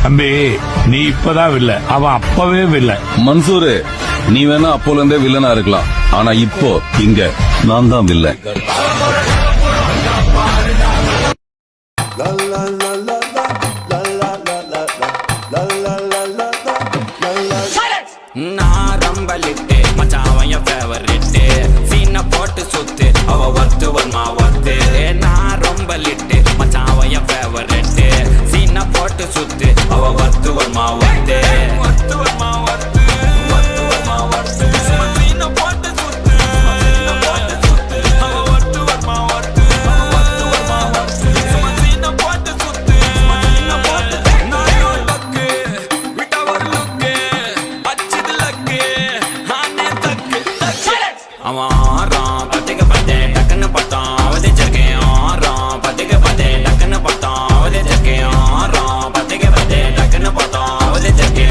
தம்பி நீ இப்பதான் வில்ல, அவன் அப்பவே வில்ல. மன்சூரு, நீ வேணா அப்போல இருந்தே வில்லனா இருக்கலாம், ஆனா இப்போ இங்க நான் தான் வில்ல. நான் ரொம்ப லிட்டு மச்சான் என் ஃபேவரிட்டு, சீனை போட்டு சுத்து அவ ஒர்த்து வருமா ஒர்த்து. நான் ரொம்ப லிட்டு மச்சான் என் ஃபேவரிட்டு, சீனை போட்டு சுத்து அவ ஒர்த்து வருமா ஒர்த்து. ஒர்த்து வருமா ஒர்த்து, ஒர்த்து வருமா ஒர்த்து. சீனை போட்டு சுத்து அவ ஒர்த்து வருமா ஒர்த்து, ஒர்த்து வருமா ஒர்த்து. சீனை போட்டு சுத்து நான் பக்கு விட்டா ஒரு லுக்கு அச்சுது லக்கு ஆனே தக்கு தக்கு. அவன் ஆறான் பத்திக்க பத்தே டக்குன்னு பார்த்தான் அவதே ஜர்க்கேன். ஆறான் பத்திக்க பத்தே டக்குன்னு பார்த்தான் அவதே ஜர்க்கேன். ஆறான் பத்திக்க பத்தே டக்குன்னு பார்த்தான் அவதே ஜர்க்கேன்.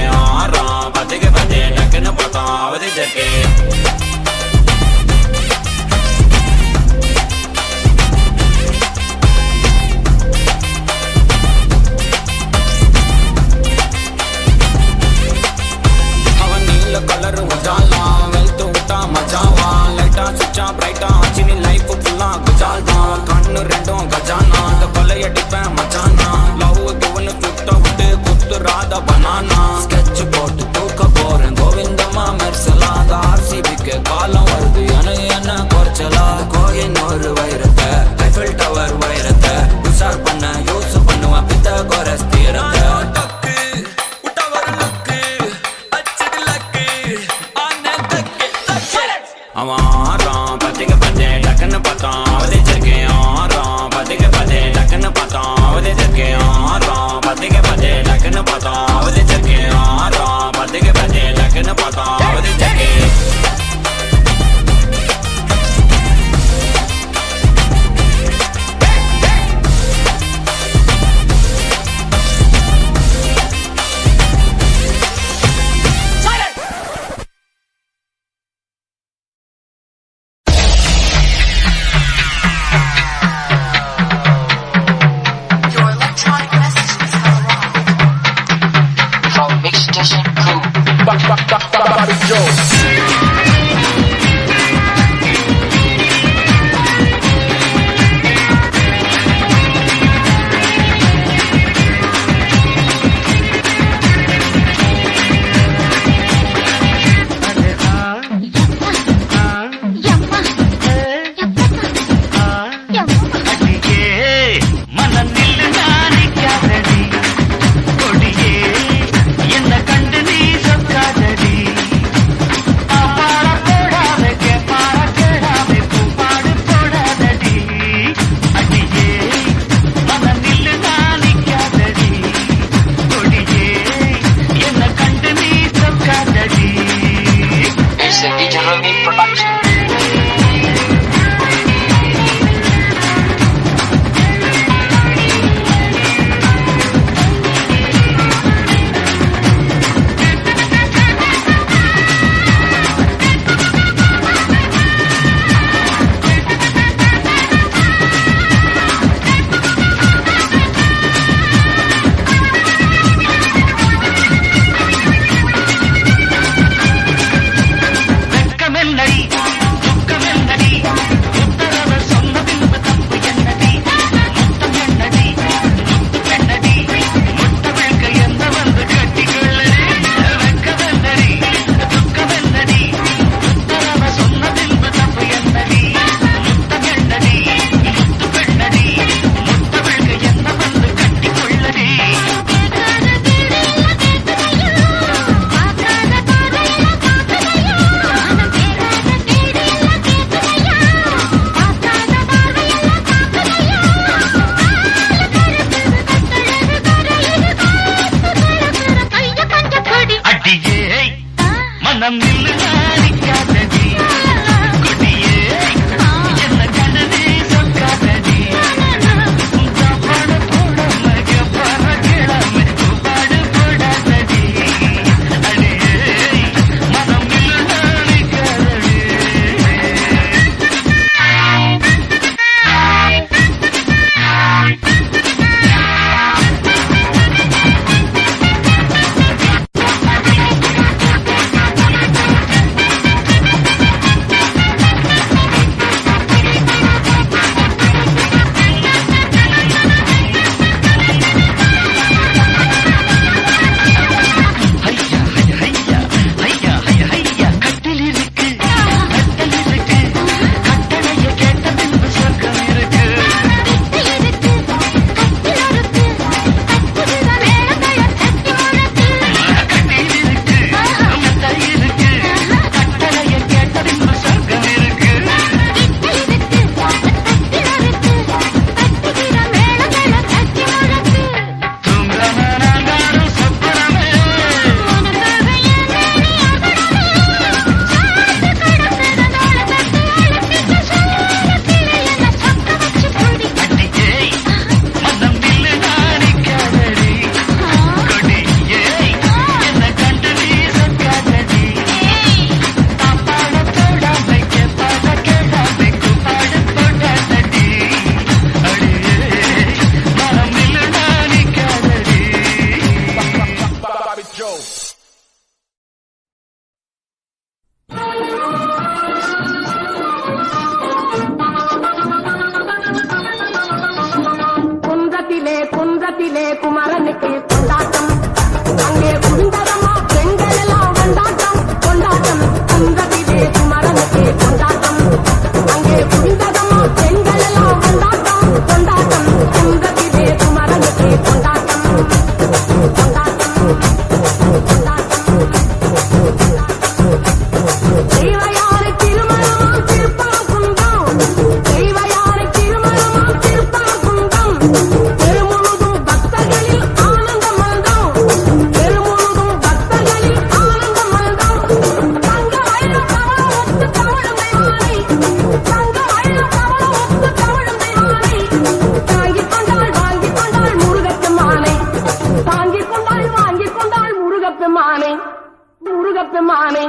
சிவப்பு மானை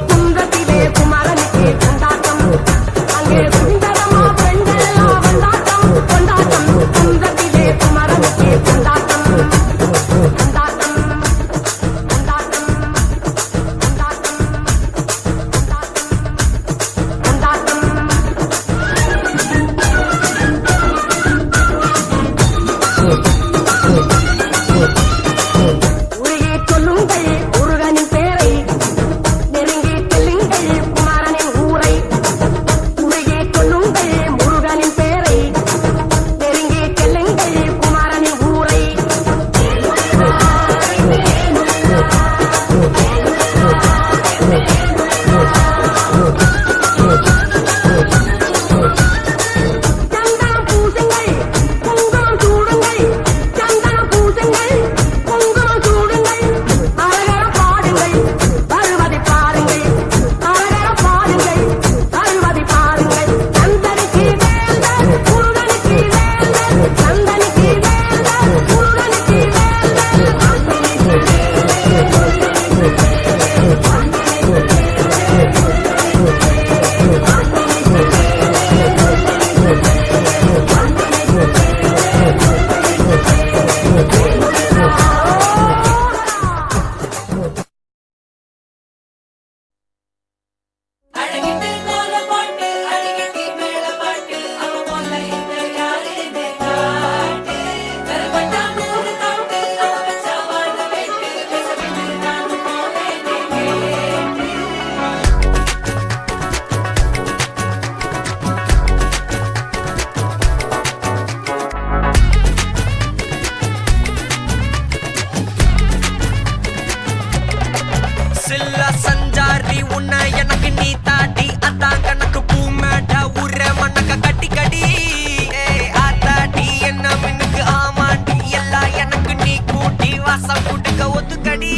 குன்றத்திலே குமரனுக்கு கொண்டாட்டம் அங்கே சுந்தரமா பெண்கள் எல்லாம் கொண்டாட்டம் கொண்டாட்டம் குன்றத்திலே குமரனுக்கு கொண்டாட்டம் கொண்டாட்டம் கொண்டாட்டம் கொண்டாட்டம் கொண்டாட்டம் உருகி சொல்லுங்கள் முருகனின் பேரை நெருங்கி செல்லுங்கள் குமாரனின் ஊரை உருகி சொல்லுங்கள் முருகனின் பேரை நெருங்கி செல்லுங்கள் குமாரனின் ஊரை சந்தனம் பூசுங்கள் குங்குமம் சூடுங்கள் சந்தனம் பூசுங்கள் குங்குமம் சூடுங்கள் அரகர பாடுங்கள் வருவதை பாருங்கள் அரகர பாடுங்கள் வருவதை பாருங்கள் சந்தனுக்கு வேந்தர் முருகனுக்கு வேந்தர் சந்தனுக்கு வேந்தர் முருகனுக்கு அழகிட்டு கோலம் போட்டு அழகிட்டு மேல பாட்டு அவ போல இந்த யாருமே காட்டு கருப்பட்டா நூறு தாட்டு அவ வச்சா வாழ வெட்டு பேசவிட்டு நான் போனேன் கேட்டு சில்ல சஞ்சாரி உன்னை எனக்கு நீ தாட்டி அதான் கணக்கு பூ மேட்ட உர மண்ணக்க கட்டி கடி ஆத்தாட்டி என்ன மின்னுக்கு ஆமாண்டி எல்லாம் எனக்கு நீ கூட்டி வாசம் கூட்டுக்க ஒத்துக்கடி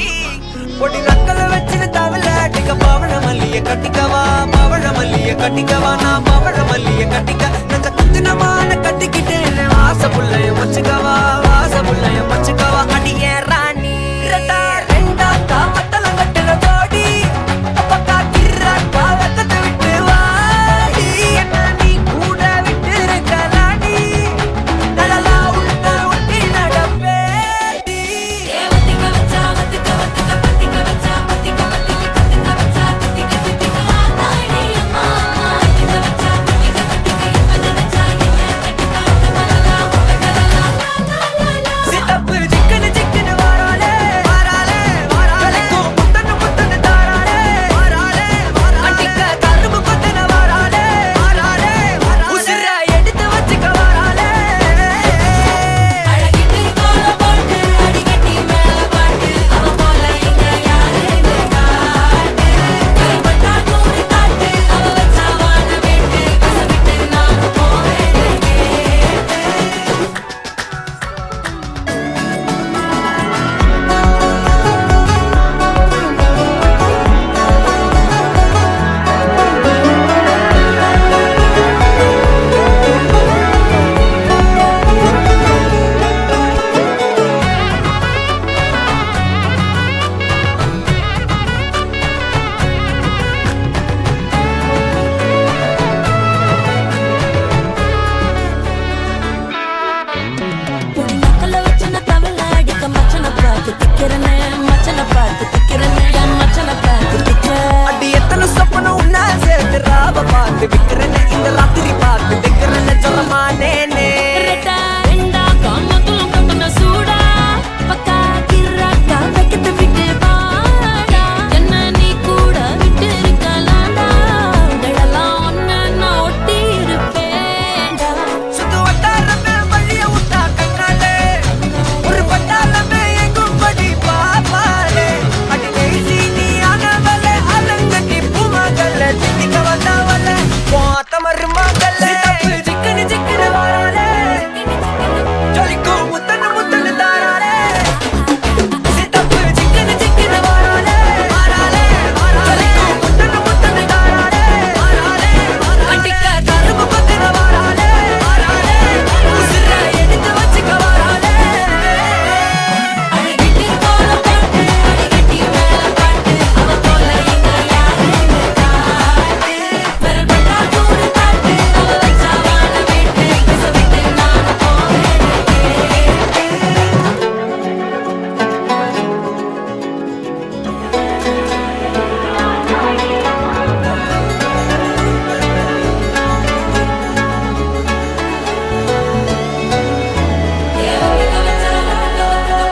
பொடி நக்கல வச்சுட்டு தவள அடிக்க பவழ மல்லிய கட்டிக்கவா பவழ மல்லிய கட்டிக்கவா நான் பவழ மல்லிய கட்டிக்க நெஞ்ச குத்தினமான கட்டிக்கிட்டேன் வாச புள்ளைய வச்சுக்கவா